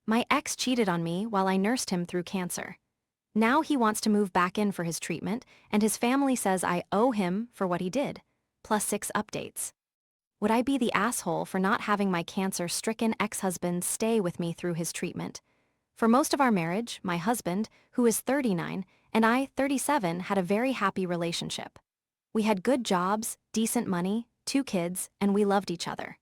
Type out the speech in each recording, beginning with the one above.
My ex cheated on me while I nursed him through cancer. Now he wants to move back in for his treatment, and his family says I owe him for what he did. Plus 6 updates. Would I be the asshole for not having my cancer-stricken ex-husband stay with me through his treatment? For most of our marriage, my husband, who is 39, and I, 37, had a very happy relationship. We had good jobs, decent money, 2 kids, and we loved each other.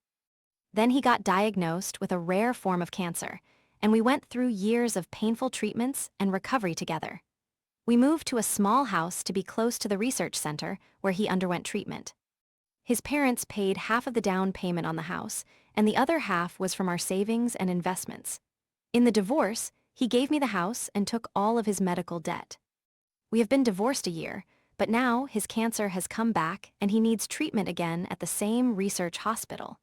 Then he got diagnosed with a rare form of cancer, and we went through years of painful treatments and recovery together. We moved to a small house to be close to the research center where he underwent treatment. His parents paid half of the down payment on the house, and the other half was from our savings and investments. In the divorce, he gave me the house and took all of his medical debt. We have been divorced a year, but now his cancer has come back and he needs treatment again at the same research hospital.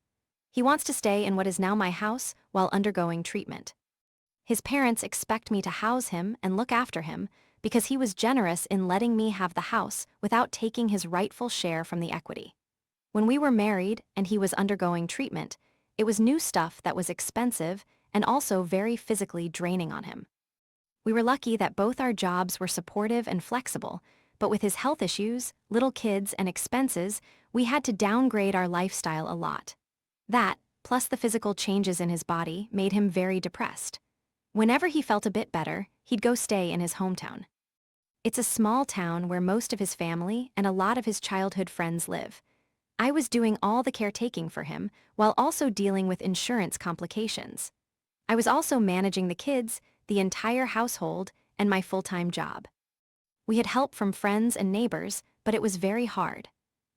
He wants to stay in what is now my house while undergoing treatment. His parents expect me to house him and look after him because he was generous in letting me have the house without taking his rightful share from the equity. When we were married and he was undergoing treatment, it was new stuff that was expensive and also very physically draining on him. We were lucky that both our jobs were supportive and flexible, but with his health issues, little kids, and expenses, we had to downgrade our lifestyle a lot. That, plus the physical changes in his body, made him very depressed. Whenever he felt a bit better, he'd go stay in his hometown. It's a small town where most of his family and a lot of his childhood friends live. I was doing all the caretaking for him, while also dealing with insurance complications. I was also managing the kids, the entire household, and my full-time job. We had help from friends and neighbors, but it was very hard.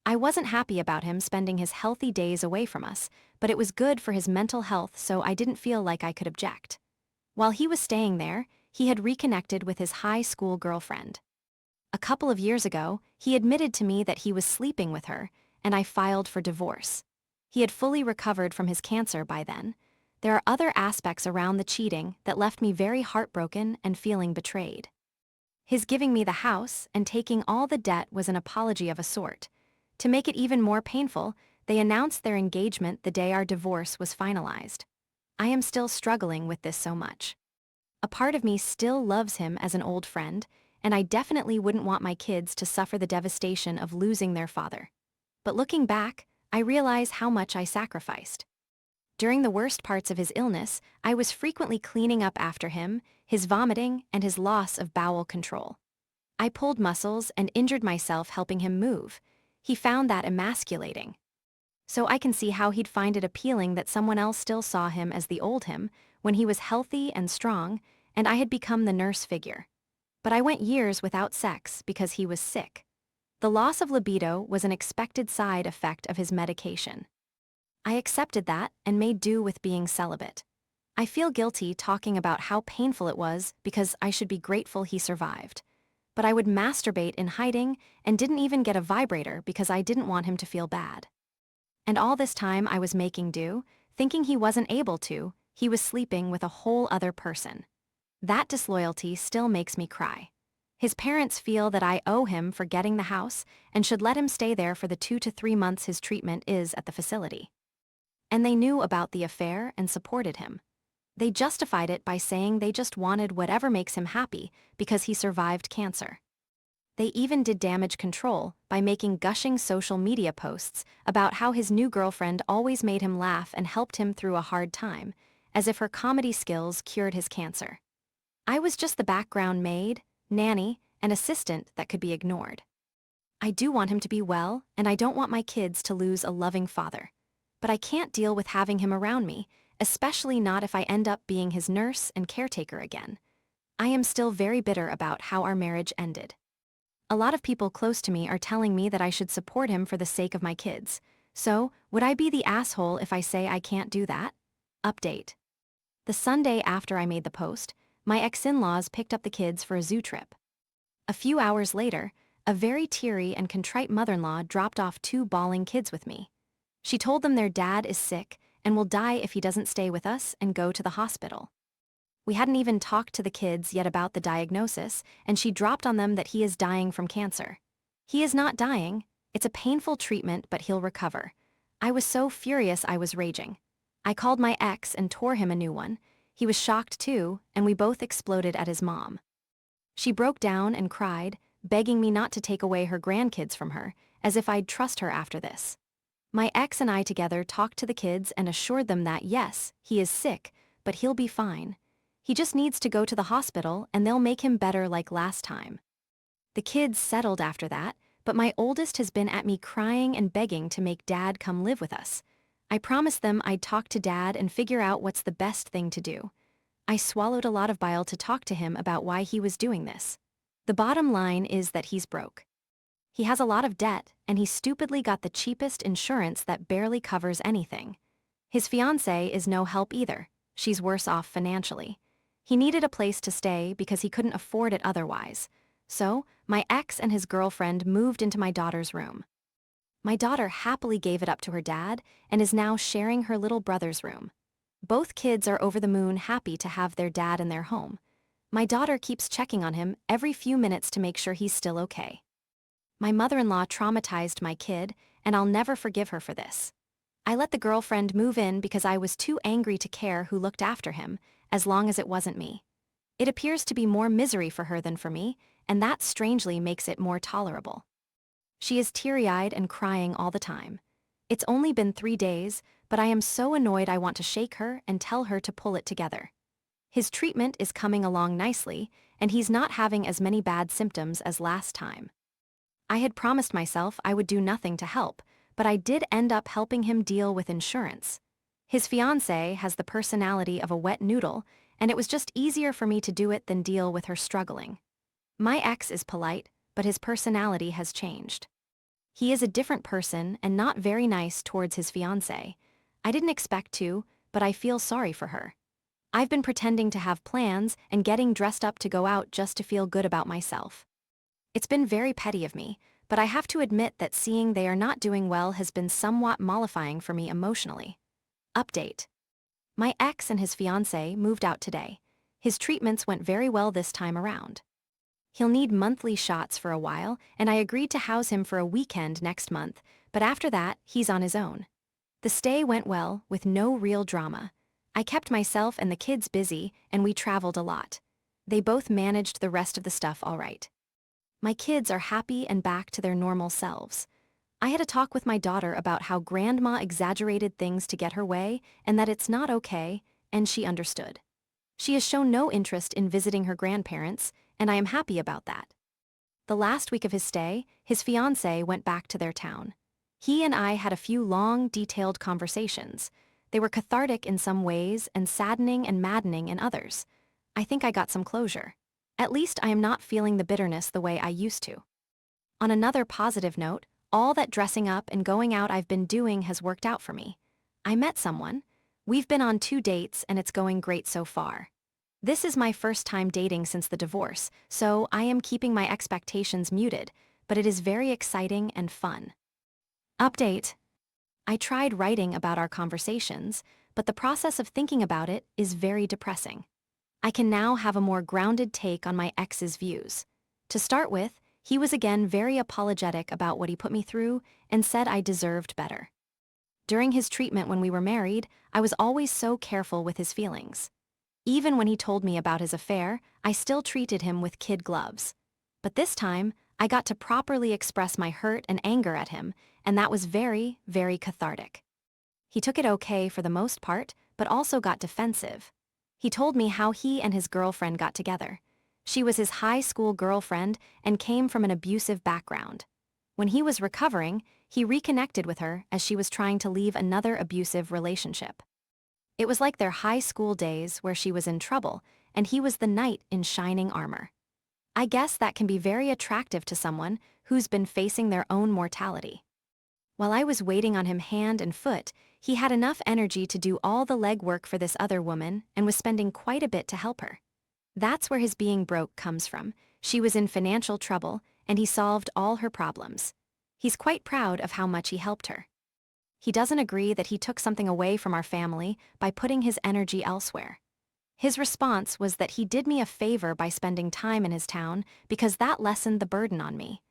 I wasn't happy about him spending his healthy days away from us, but it was good for his mental health, so I didn't feel like I could object. While he was staying there, he had reconnected with his high school girlfriend. A couple of years ago, he admitted to me that he was sleeping with her, and I filed for divorce. He had fully recovered from his cancer by then. There are other aspects around the cheating that left me very heartbroken and feeling betrayed. His giving me the house and taking all the debt was an apology of a sort. To make it even more painful, they announced their engagement the day our divorce was finalized. I am still struggling with this so much. A part of me still loves him as an old friend, and I definitely wouldn't want my kids to suffer the devastation of losing their father. But looking back, I realize how much I sacrificed. During the worst parts of his illness, I was frequently cleaning up after him, his vomiting, and his loss of bowel control. I pulled muscles and injured myself helping him move. He found that emasculating. So I can see how he'd find it appealing that someone else still saw him as the old him, when he was healthy and strong, and I had become the nurse figure. But I went years without sex because he was sick. The loss of libido was an expected side effect of his medication. I accepted that and made do with being celibate. I feel guilty talking about how painful it was because I should be grateful he survived. But I would masturbate in hiding and didn't even get a vibrator because I didn't want him to feel bad. And all this time I was making do, thinking he wasn't able to, he was sleeping with a whole other person. That disloyalty still makes me cry. His parents feel that I owe him for getting the house and should let him stay there for the 2 to 3 months his treatment is at the facility. And they knew about the affair and supported him. They justified it by saying they just wanted whatever makes him happy because he survived cancer. They even did damage control by making gushing social media posts about how his new girlfriend always made him laugh and helped him through a hard time, as if her comedy skills cured his cancer. I was just the background maid, nanny, and assistant that could be ignored. I do want him to be well, and I don't want my kids to lose a loving father. But I can't deal with having him around me, especially not if I end up being his nurse and caretaker again. I am still very bitter about how our marriage ended. A lot of people close to me are telling me that I should support him for the sake of my kids. So, would I be the asshole if I say I can't do that? Update. The Sunday after I made the post, my ex-in-laws picked up the kids for a zoo trip. A few hours later, a very teary and contrite mother-in-law dropped off 2 bawling kids with me. She told them their dad is sick and will die if he doesn't stay with us and go to the hospital. We hadn't even talked to the kids yet about the diagnosis, and she dropped on them that he is dying from cancer. He is not dying. It's a painful treatment, but he'll recover. I was so furious I was raging. I called my ex and tore him a new one. He was shocked too, and we both exploded at his mom. She broke down and cried, begging me not to take away her grandkids from her, as if I'd trust her after this. My ex and I together talked to the kids and assured them that yes, he is sick, but he'll be fine. He just needs to go to the hospital and they'll make him better like last time. The kids settled after that, but my oldest has been at me crying and begging to make Dad come live with us. I promised them I'd talk to Dad and figure out what's the best thing to do. I swallowed a lot of bile to talk to him about why he was doing this. The bottom line is that he's broke. He has a lot of debt, and he stupidly got the cheapest insurance that barely covers anything. His fiancée is no help either. She's worse off financially. He needed a place to stay because he couldn't afford it otherwise. So, my ex and his girlfriend moved into my daughter's room. My daughter happily gave it up to her dad and is now sharing her little brother's room. Both kids are over the moon happy to have their dad in their home. My daughter keeps checking on him every few minutes to make sure he's still okay. My mother-in-law traumatized my kid, and I'll never forgive her for this. I let the girlfriend move in because I was too angry to care who looked after him, as long as it wasn't me. It appears to be more misery for her than for me, and that strangely makes it more tolerable. She is teary-eyed and crying all the time. It's only been 3 days, but I am so annoyed I want to shake her and tell her to pull it together. His treatment is coming along nicely, and he's not having as many bad symptoms as last time. I had promised myself I would do nothing to help, but I did end up helping him deal with insurance. His fiancée has the personality of a wet noodle, and it was just easier for me to do it than deal with her struggling. My ex is polite, but his personality has changed. He is a different person and not very nice towards his fiancée. I didn't expect to, but I feel sorry for her. I've been pretending to have plans and getting dressed up to go out just to feel good about myself. It's been very petty of me, but I have to admit that seeing they are not doing well has been somewhat mollifying for me emotionally. Update. My ex and his fiancée moved out today. His treatments went very well this time around. He'll need monthly shots for a while, and I agreed to house him for a weekend next month, but after that, he's on his own. The stay went well, with no real drama. I kept myself and the kids busy, and we traveled a lot. They both managed the rest of the stuff all right. My kids are happy and back to their normal selves. I had a talk with my daughter about how grandma exaggerated things to get her way and that it's not okay, and she understood. She has shown no interest in visiting her grandparents, and I am happy about that. The last week of his stay, his fiancée went back to their town. He and I had a few long, detailed conversations. They were cathartic in some ways and saddening and maddening in others. I think I got some closure. At least I am not feeling the bitterness the way I used to. On another positive note, all that dressing up and going out I've been doing has worked out for me. I met someone. We've been on 2 dates and it's going great so far. This is my first time dating since the divorce, so I am keeping my expectations muted, but it is very exciting and fun. Update. I tried writing about our conversations, but the process of thinking about it is very depressing. I can now have a more grounded take on my ex's views. To start with, he was again very apologetic about what he put me through and said I deserved better. During his treatment when we were married, I was always so careful with his feelings. Even when he told me about his affair, I still treated him with kid gloves. But this time, I got to properly express my hurt and anger at him, and that was very, very cathartic. He took it okay for the most part, but also got defensive. He told me how he and his girlfriend got together. She was his high school girlfriend and came from an abusive background. When he was recovering, he reconnected with her as she was trying to leave another abusive relationship. It was like their high school days where she was in trouble, and he was the knight in shining armor. I guess that can be very attractive to someone who's been facing their own mortality. While I was waiting on him hand and foot, he had enough energy to do all the legwork for this other woman and was spending quite a bit to help her. That's where his being broke comes from. She was in financial trouble, and he solved all her problems. He's quite proud of how much he helped her. He doesn't agree that he took something away from our family by putting his energy elsewhere. His response was that he did me a favor by spending time in his town because that lessened the burden on me.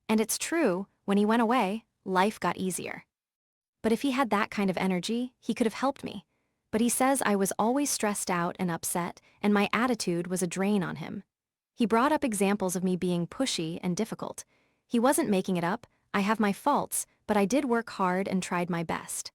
And it's true, when he went away, life got easier. But if he had that kind of energy, he could have helped me. But he says I was always stressed out and upset, and my attitude was a drain on him. He brought up examples of me being pushy and difficult. He wasn't making it up. I have my faults, but I did work hard and tried my best.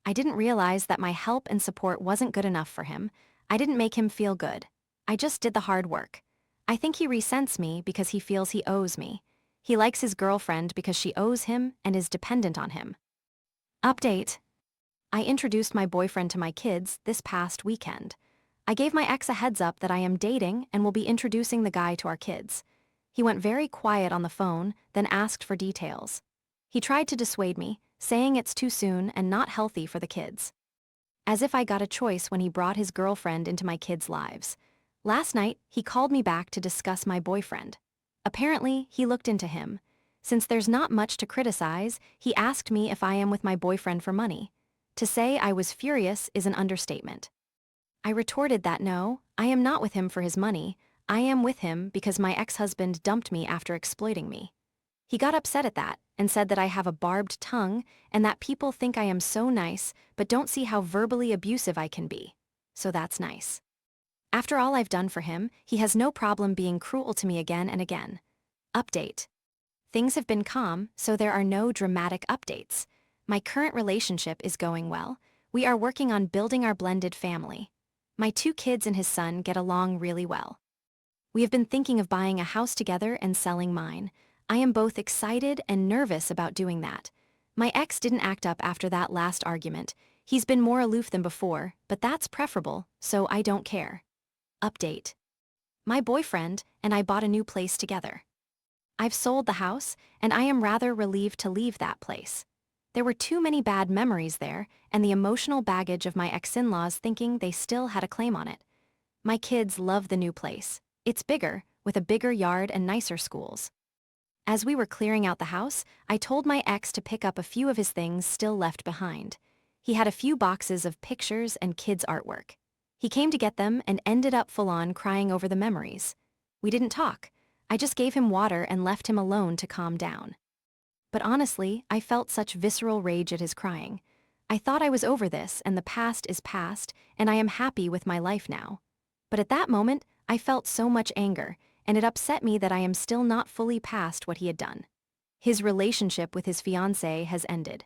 I didn't realize that my help and support wasn't good enough for him. I didn't make him feel good. I just did the hard work. I think he resents me because he feels he owes me. He likes his girlfriend because she owes him and is dependent on him. Update. I introduced my boyfriend to my kids this past weekend. I gave my ex a heads up that I am dating and will be introducing the guy to our kids. He went very quiet on the phone, then asked for details. He tried to dissuade me, saying it's too soon and not healthy for the kids. As if I got a choice when he brought his girlfriend into my kids' lives. Last night, he called me back to discuss my boyfriend. Apparently, he looked into him. Since there's not much to criticize, he asked me if I am with my boyfriend for money. To say I was furious is an understatement. I retorted that no, I am not with him for his money. I am with him because my ex-husband dumped me after exploiting me. He got upset at that and said that I have a barbed tongue and that people think I am so nice but don't see how verbally abusive I can be. So that's nice. After all I've done for him, he has no problem being cruel to me again and again. Update. Things have been calm, so there are no dramatic updates. My current relationship is going well. We are working on building our blended family. My 2 kids and his son get along really well. We have been thinking of buying a house together and selling mine. I am both excited and nervous about doing that. My ex didn't act up after that last argument. He's been more aloof than before, but that's preferable, so I don't care. Update. My boyfriend and I bought a new place together. I've sold the house, and I am rather relieved to leave that place. There were too many bad memories there, and the emotional baggage of my ex-in-laws thinking they still had a claim on it. My kids love the new place. It's bigger, with a bigger yard and nicer schools. As we were clearing out the house, I told my ex to pick up a few of his things still left behind. He had a few boxes of pictures and kids' artwork. He came to get them and ended up full-on crying over the memories. We didn't talk. I just gave him water and left him alone to calm down. But honestly, I felt such visceral rage at his crying. I thought I was over this and the past is past and I am happy with my life now. But at that moment, I felt so much anger, and it upset me that I am still not fully past what he had done. His relationship with his fiancée has ended.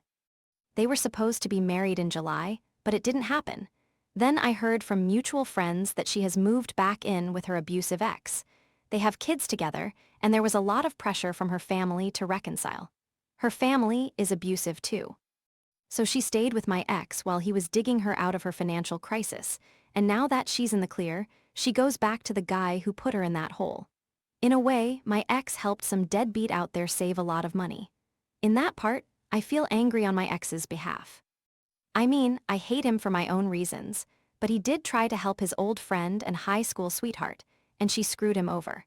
They were supposed to be married in July, but it didn't happen. Then I heard from mutual friends that she has moved back in with her abusive ex. They have kids together, and there was a lot of pressure from her family to reconcile. Her family is abusive too. So she stayed with my ex while he was digging her out of her financial crisis, and now that she's in the clear, she goes back to the guy who put her in that hole. In a way, my ex helped some deadbeat out there save a lot of money. In that part, I feel angry on my ex's behalf. I mean, I hate him for my own reasons, but he did try to help his old friend and high school sweetheart, and she screwed him over.